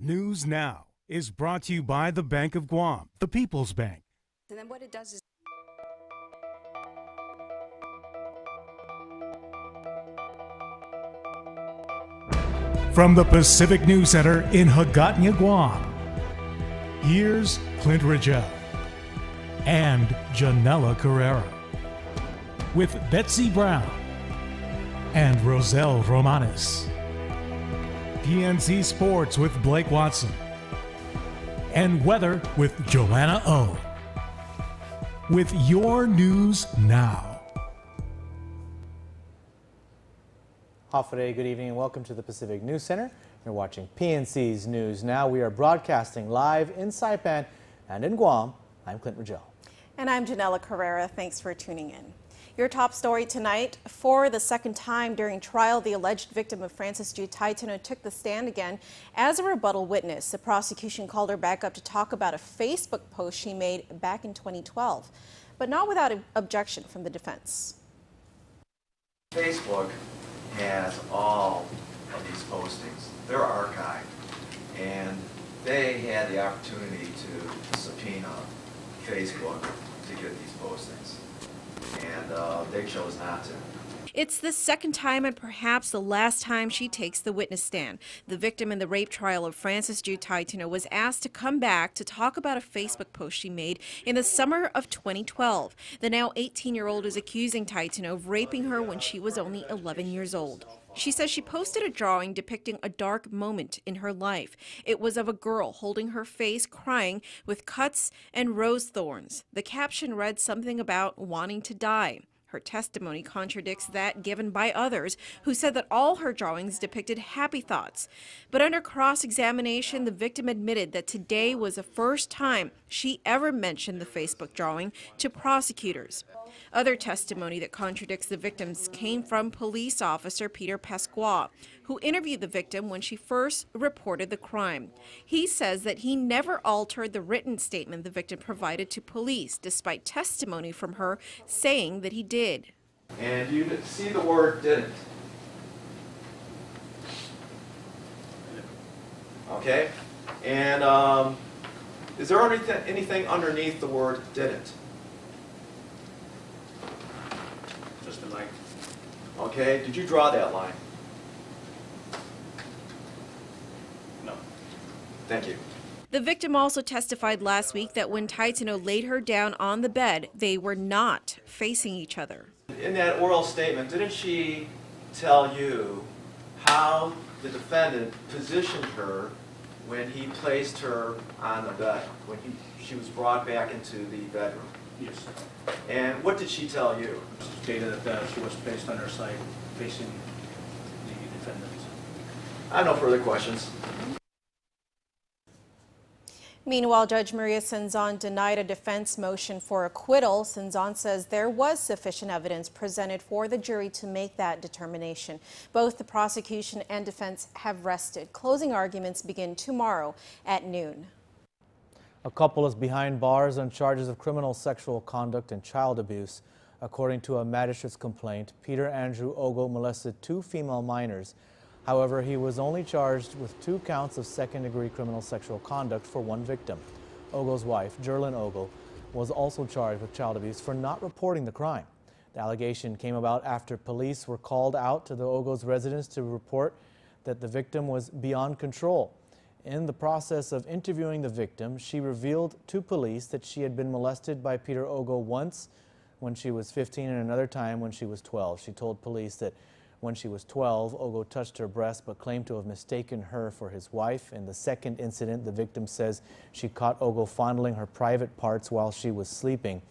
News Now is brought to you by the Bank of Guam, the People's Bank. And then what it does is from the Pacific News Center in Hagåtña, Guam, here's Clint Ridgell and Janella Carrera with Betsy Brown and Roselle Romanes. PNC Sports with Blake Watson. And weather with Joanna O. With your news now. Hafa, good evening and welcome to the Pacific News Center. You're watching PNC's News Now. We are broadcasting live in Saipan and in Guam. I'm Clint Ridgell. And I'm Janella Carrera. Thanks for tuning in. Your top story tonight: for the second time during trial, the alleged victim of Francis G. Taitano took the stand again as a rebuttal witness. The prosecution called her back up to talk about a Facebook post she made back in 2012, but not without objection from the defense. Facebook has all of these postings. They're archived, and they had the opportunity to subpoena Facebook to get these postings, and they chose not to. It's the second time and perhaps the last time she takes the witness stand. The victim in the rape trial of Francis G. Taitano was asked to come back to talk about a Facebook post she made in the summer of 2012. The now 18-year-old is accusing Taitano of raping her when she was only 11 years old. She says she posted a drawing depicting a dark moment in her life. It was of a girl holding her face, crying, with cuts and rose thorns. The caption read something about wanting to die. Her testimony contradicts that given by others who said that all her drawings depicted happy thoughts. But under cross-examination, the victim admitted that today was the first time she ever mentioned the Facebook drawing to prosecutors. Other testimony that contradicts the victims came from police officer Peter Pasqua, who interviewed the victim when she first reported the crime. He says that he never altered the written statement the victim provided to police, despite testimony from her saying that he did. And you see the word didn't. Okay? And is there anything underneath the word didn't? Just a line. Okay, did you draw that line? No. Thank you. The victim also testified last week that when Taitano laid her down on the bed, they were not facing each other. In that oral statement, didn't she tell you how the defendant positioned her when he placed her on the bed, when she was brought back into the bedroom? Yes. And what did she tell you? She stated that she was placed on her side, facing the defendant. I have no further questions. Meanwhile, Judge Maria Senzon denied a defense motion for acquittal. Senzon says there was sufficient evidence presented for the jury to make that determination. Both the prosecution and defense have rested. Closing arguments begin tomorrow at noon. A couple is behind bars on charges of criminal sexual conduct and child abuse. According to a magistrate's complaint, Peter Andrew Ogo molested 2 female minors. However, he was only charged with 2 counts of second-degree criminal sexual conduct for 1 victim. Ogo's wife, Jerlyn Ogo, was also charged with child abuse for not reporting the crime. The allegation came about after police were called out to the Ogo's residence to report that the victim was beyond control. In the process of interviewing the victim, she revealed to police that she had been molested by Peter Ogo once when she was 15 and another time when she was 12. She told police that when she was 12, Ogo touched her breast but claimed to have mistaken her for his wife. In the second incident, the victim says she caught Ogo fondling her private parts while she was sleeping.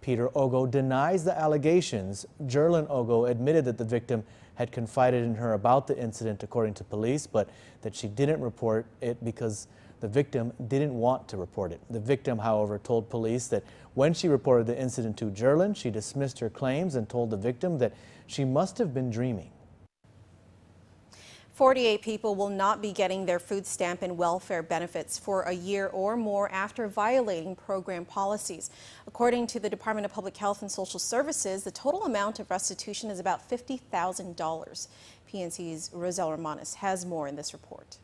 Peter Ogo denies the allegations. Jerlyn Ogo admitted that the victim had confided in her about the incident, according to police, but that she didn't report it because the victim didn't want to report it. The victim, however, told police that when she reported the incident to Jerlyn, she dismissed her claims and told the victim that she must have been dreaming. 48 people will not be getting their food stamp and welfare benefits for a year or more after violating program policies. According to the Department of Public Health and Social Services, the total amount of restitution is about $50,000. PNC's Roselle Romanes has more in this report.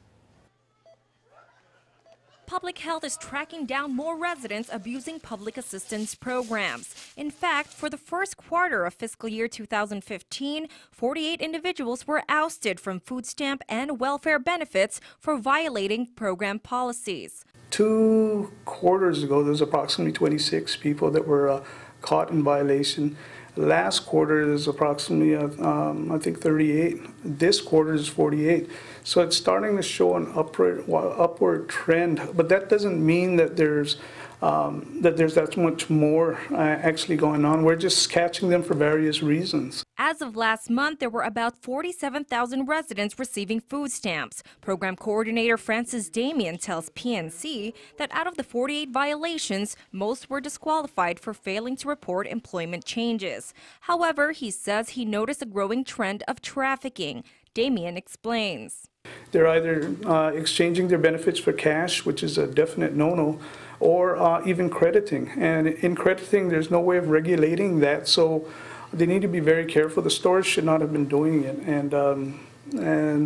public health is tracking down more residents abusing public assistance programs. In fact, for the first quarter of fiscal year 2015, 48 individuals were ousted from food stamp and welfare benefits for violating program policies. 2 quarters ago, there was approximately 26 people that were caught in violation. Last quarter is approximately, I think, 38. This quarter is 48. So it's starting to show an upward trend. But that doesn't mean that there's that much more actually going on. We're just catching them for various reasons. As of last month, there were about 47,000 residents receiving food stamps. Program coordinator Francis Damien tells PNC that out of the 48 violations, most were disqualified for failing to report employment changes. However, he says he noticed a growing trend of trafficking. Damien explains. They're either exchanging their benefits for cash, which is a definite no-no, or even crediting. And in crediting, there's no way of regulating that, so they need to be very careful. The stores should not have been doing it, and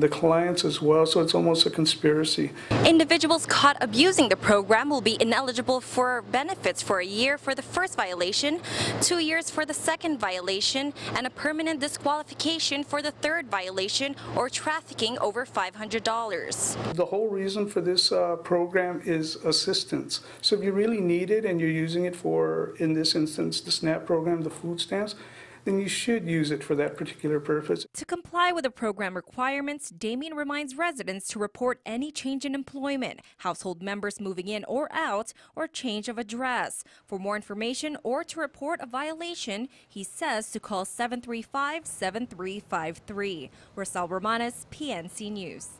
the clients as well, so it's almost a conspiracy. Individuals caught abusing the program will be ineligible for benefits for a year for the first violation, 2 years for the second violation, and a permanent disqualification for the third violation or trafficking over $500. The whole reason for this program is assistance. So if you really need it and you're using it for, in this instance, the SNAP program, the food stamps, then you should use it for that particular purpose. To comply with the program requirements, Damien reminds residents to report any change in employment, household members moving in or out, or change of address. For more information or to report a violation, he says to call 735-7353. Rosal Romanes, PNC News.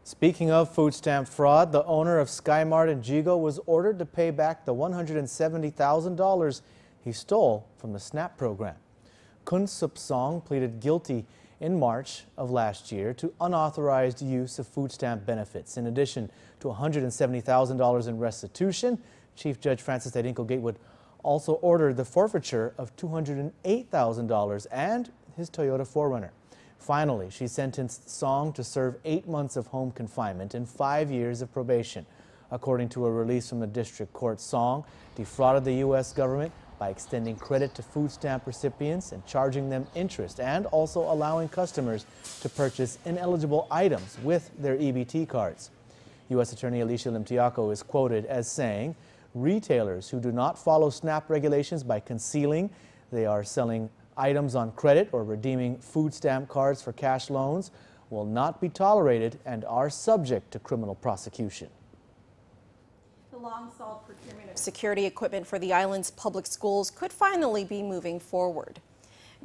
Speaking of food stamp fraud, the owner of Sky Mart in Jigo was ordered to pay back the $170,000 he stole from the SNAP program. Kun Sup Song pleaded guilty in March of last year to unauthorized use of food stamp benefits. In addition to $170,000 in restitution, Chief Judge Francis Tedinko Gatewood also ordered the forfeiture of $208,000 and his Toyota 4Runner. Finally, she sentenced Song to serve 8 months of home confinement and 5 years of probation. According to a release from the district court, Song defrauded the U.S. government by extending credit to food stamp recipients and charging them interest, and also allowing customers to purchase ineligible items with their EBT cards. U.S. Attorney Alicia Limtiaco is quoted as saying, "Retailers who do not follow SNAP regulations by concealing they are selling items on credit or redeeming food stamp cards for cash loans will not be tolerated and are subject to criminal prosecution." The long-stalled procurement of security equipment for the island's public schools could finally be moving forward.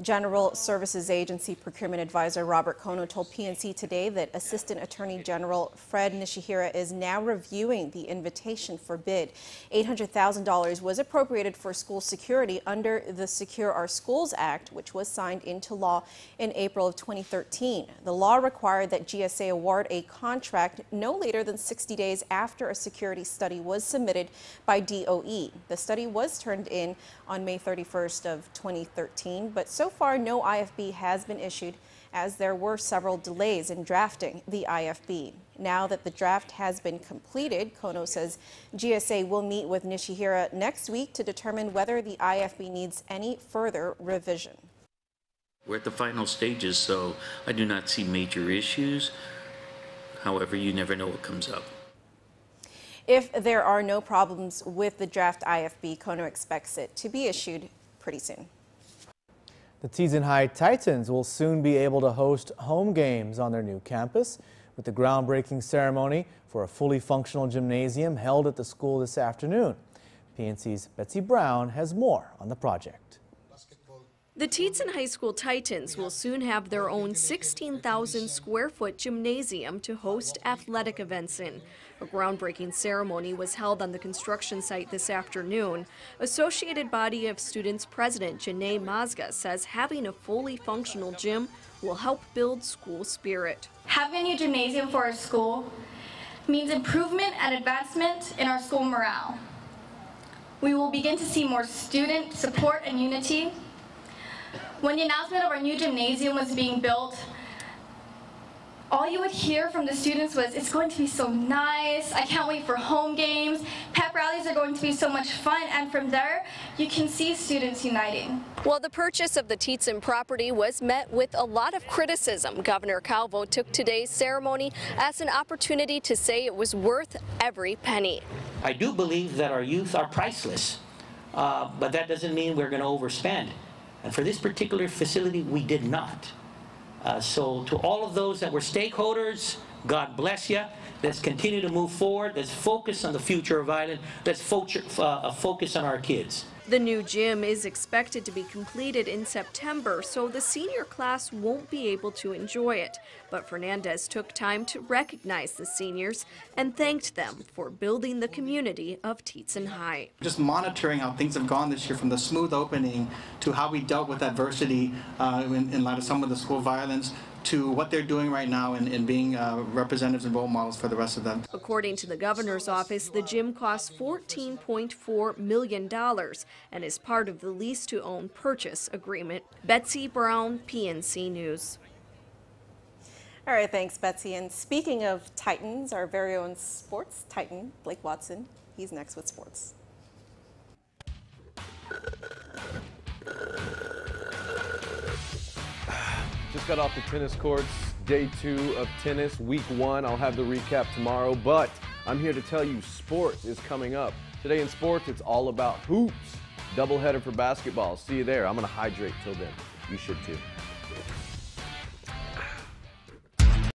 General Services Agency Procurement Advisor Robert Kono told PNC today that Assistant Attorney General Fred Nishihira is now reviewing the invitation for bid. $800,000 was appropriated for school security under the Secure Our Schools Act, which was signed into law in April of 2013. The law required that GSA award a contract no later than 60 days after a security study was submitted by DOE. The study was turned in on May 31st of 2013, but so far no IFB has been issued, as there were several delays in drafting the IFB. Now that the draft has been completed, Kono says GSA will meet with Nishihira next week to determine whether the IFB needs any further revision. We're at the final stages, so I do not see major issues. However, you never know what comes up. If there are no problems with the draft IFB, Kono expects it to be issued pretty soon. The Teason High Titans will soon be able to host home games on their new campus, with the groundbreaking ceremony for a fully functional gymnasium held at the school this afternoon. PNC's Betsy Brown has more on the project. The Teason High School Titans will soon have their own 16,000 square foot gymnasium to host athletic events in. A groundbreaking ceremony was held on the construction site this afternoon. Associated Body of Students President Janae Mazga says having a fully functional gym will help build school spirit. Having a new gymnasium for our school means improvement and advancement in our school morale. We will begin to see more student support and unity. When the announcement of our new gymnasium was being built, all you would hear from the students was, it's going to be so nice, I can't wait for home games, pep rallies are going to be so much fun, and from there, you can see students uniting. Well, the purchase of the Tietzen property was met with a lot of criticism. Governor Calvo took today's ceremony as an opportunity to say it was worth every penny. I do believe that our youth are priceless, but that doesn't mean we're going to overspend. And for this particular facility, we did not. So to all of those that were stakeholders, God bless you. Let's continue to move forward. Let's focus on the future of Island. Let's focus on our kids. The new gym is expected to be completed in September, so the senior class won't be able to enjoy it. But Fernandez took time to recognize the seniors and thanked them for building the community of Tietzen High. Just monitoring how things have gone this year, from the smooth opening to how we dealt with adversity in light of some of the school violence, to what they're doing right now and being representatives and role models for the rest of them. According to the governor's office, the gym costs $14.4 million and is part of the lease-to-own purchase agreement. Betsy Brown, PNC News. All right, thanks, Betsy. And speaking of Titans, our very own sports Titan, Blake Watson, he's next with sports. Just got off the tennis courts, day 2 of tennis, week 1. I'll have the recap tomorrow, but I'm here to tell you sports is coming up. Today in sports, it's all about hoops. Doubleheader for basketball. See you there. I'm going to hydrate till then. You should too.